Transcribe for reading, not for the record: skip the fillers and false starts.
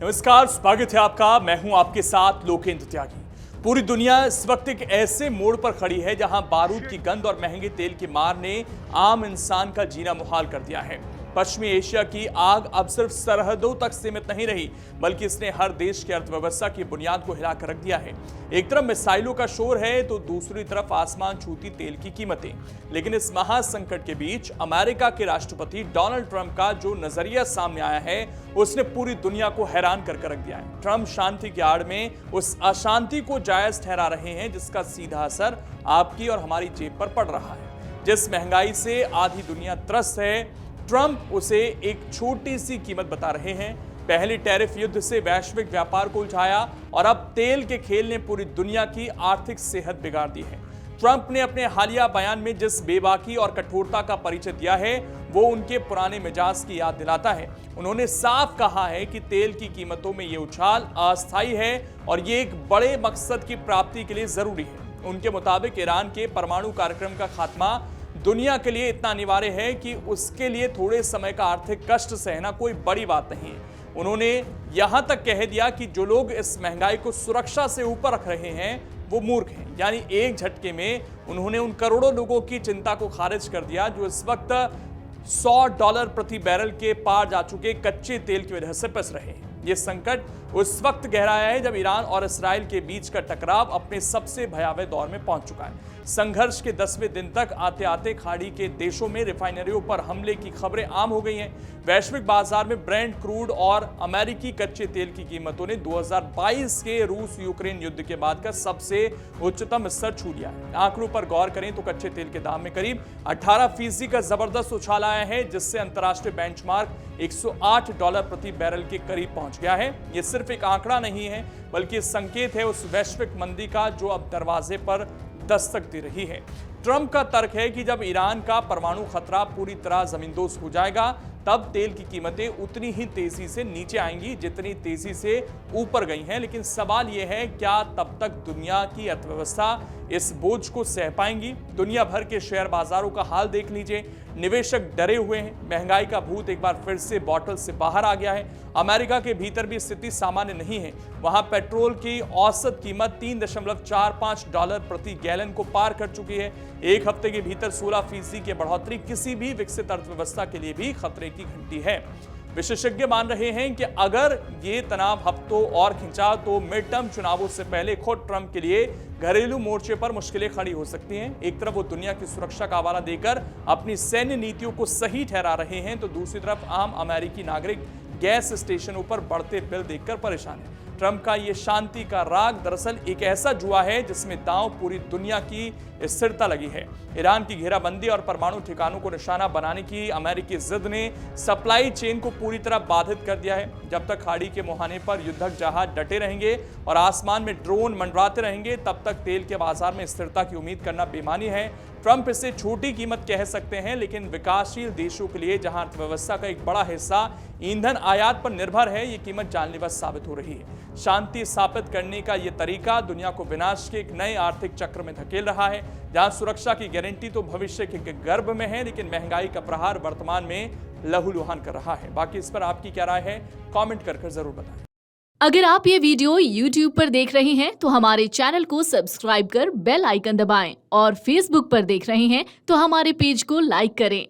नमस्कार, स्वागत है आपका। मैं हूं आपके साथ लोकेंद्र त्यागी। पूरी दुनिया इस वक्त एक ऐसे मोड़ पर खड़ी है जहां बारूद की गंध और महंगे तेल की मार ने आम इंसान का जीना मुहाल कर दिया है। पश्चिमी एशिया की आग अब सिर्फ सरहदों तक सीमित नहीं रही, बल्कि इसने हर देश की अर्थव्यवस्था की बुनियाद को हिलाकर रख दिया है। एक तरफ मिसाइलों का शोर है तो दूसरी तरफ आसमान छूती तेल की कीमतें। लेकिन इस महासंकट के बीच अमेरिका के राष्ट्रपति डोनाल्ड ट्रंप का जो नजरिया सामने आया है, उसने पूरी दुनिया को हैरान करके रख दिया है। ट्रंप शांति की आड़ में उस अशांति को जायज ठहरा रहे हैं जिसका सीधा असर आपकी और हमारी जेब पर पड़ रहा है। जिस महंगाई से आधी दुनिया त्रस्त है, ट्रंप उसे एक छोटी सी कीमत बता रहे हैं। पहले टैरिफ युद्ध से वैश्विक व्यापार को उलझाया और अब तेल के खेल ने पूरी दुनिया की आर्थिक सेहत बिगाड़ दी है। ट्रंप ने अपने हालिया बयान में जिस बेबाकी और कठोरता का परिचय दिया है, वो उनके पुराने मिजाज की याद दिलाता है। उन्होंने साफ कहा है कि तेल की कीमतों में ये उछाल अस्थायी है और ये एक बड़े मकसद की प्राप्ति के लिए जरूरी है। उनके मुताबिक ईरान के परमाणु कार्यक्रम का खात्मा दुनिया के लिए इतना अनिवार्य है कि उसके लिए थोड़े समय का आर्थिक कष्ट सहना कोई बड़ी बात नहीं है। उन्होंने यहां तक कह दिया कि जो लोग इस महंगाई को सुरक्षा से ऊपर रख रहे हैं वो मूर्ख हैं। यानी एक झटके में उन्होंने उन करोड़ों लोगों की चिंता को खारिज कर दिया जो इस वक्त $100 प्रति बैरल के पार जा चुके कच्चे तेल की वजह से पिस रहे हैं। ये संकट उस वक्त गहराया है जब ईरान और इस्राएल के बीच का टकराव अपने सबसे भयावह दौर में पहुंच चुका है। संघर्ष के 10वें दिन तक आते आते खाड़ी के देशों में रिफाइनरियों पर हमले की खबरें आम हो गई हैं। वैश्विक बाजार में ब्रेंट क्रूड और अमेरिकी कच्चे तेल की कीमतों ने 2022 के रूस यूक्रेन युद्ध के बाद का सबसे उच्चतम स्तर छू लिया है। आंकड़ों पर गौर करें तो कच्चे तेल के दाम में करीब 18% का जबरदस्त उछाल आया है, जिससे अंतर्राष्ट्रीय बेंचमार्क $108 प्रति बैरल के करीब पहुंच गया है। ये सिर्फ एक आंकड़ा नहीं है, बल्कि संकेत है उस वैश्विक मंदी का जो अब दरवाजे पर दस्तक दे रही है। ट्रंप का तर्क है कि जब ईरान का परमाणु खतरा पूरी तरह जमींदोज हो जाएगा, तब तेल की कीमतें उतनी ही तेजी से नीचे आएंगी जितनी तेजी से ऊपर गई हैं। लेकिन सवाल यह है, क्या तब तक दुनिया की अर्थव्यवस्था इस बोझ को सह पाएंगी? दुनिया भर के शेयर बाजारों का हाल देख लीजिए। निवेशक डरे हुए हैं। महंगाई का भूत एक बार फिर से बॉटल से बाहर आ गया है। अमेरिका के भीतर भी स्थिति सामान्य नहीं है। वहां पेट्रोल की औसत कीमत $3.45 प्रति गैलन को पार कर चुकी है। एक हफ्ते के भीतर 16% की बढ़ोतरी किसी भी विकसित अर्थव्यवस्था के लिए भी खतरे की घंटी है। विशेषज्ञ मान रहे हैं कि अगर ये तनाव हफ्तों और खिंचा तो मिड टर्म चुनावों से पहले खुद ट्रंप के लिए घरेलू मोर्चे पर मुश्किलें खड़ी हो सकती हैं। एक तरफ वो दुनिया की सुरक्षा का हवाला देकर अपनी सैन्य नीतियों को सही ठहरा रहे हैं, तो दूसरी तरफ आम अमेरिकी नागरिक गैस स्टेशनों पर बढ़ते बिल देखकर परेशान है। ट्रंप का ये शांति का राग दरअसल एक ऐसा जुआ है जिसमें दांव पूरी दुनिया की स्थिरता लगी है। ईरान की घेराबंदी और परमाणु ठिकानों को निशाना बनाने की अमेरिकी जिद ने सप्लाई चेन को पूरी तरह बाधित कर दिया है। जब तक खाड़ी के मुहाने पर युद्धक जहाज डटे रहेंगे और आसमान में ड्रोन मंडराते रहेंगे, तब तक तेल के बाजार में स्थिरता की उम्मीद करना बेमानी है। ट्रंप इसे छोटी कीमत कह सकते हैं, लेकिन विकासशील देशों के लिए जहां अर्थव्यवस्था का एक बड़ा हिस्सा ईंधन आयात पर निर्भर है, ये कीमत जानलेवा साबित हो रही है। शांति स्थापित करने का ये तरीका दुनिया को विनाश के एक नए आर्थिक चक्र में धकेल रहा है, जहां सुरक्षा की गारंटी तो भविष्य के गर्भ में है, लेकिन महंगाई का प्रहार वर्तमान में लहूलुहान कर रहा है। बाकी इस पर आपकी क्या राय है, कमेंट कर जरूर बताएं। अगर आप ये वीडियो YouTube पर देख रहे हैं तो हमारे चैनल को सब्सक्राइब कर बेल आइकन दबाएं और Facebook पर देख रहे हैं तो हमारे पेज को लाइक करें।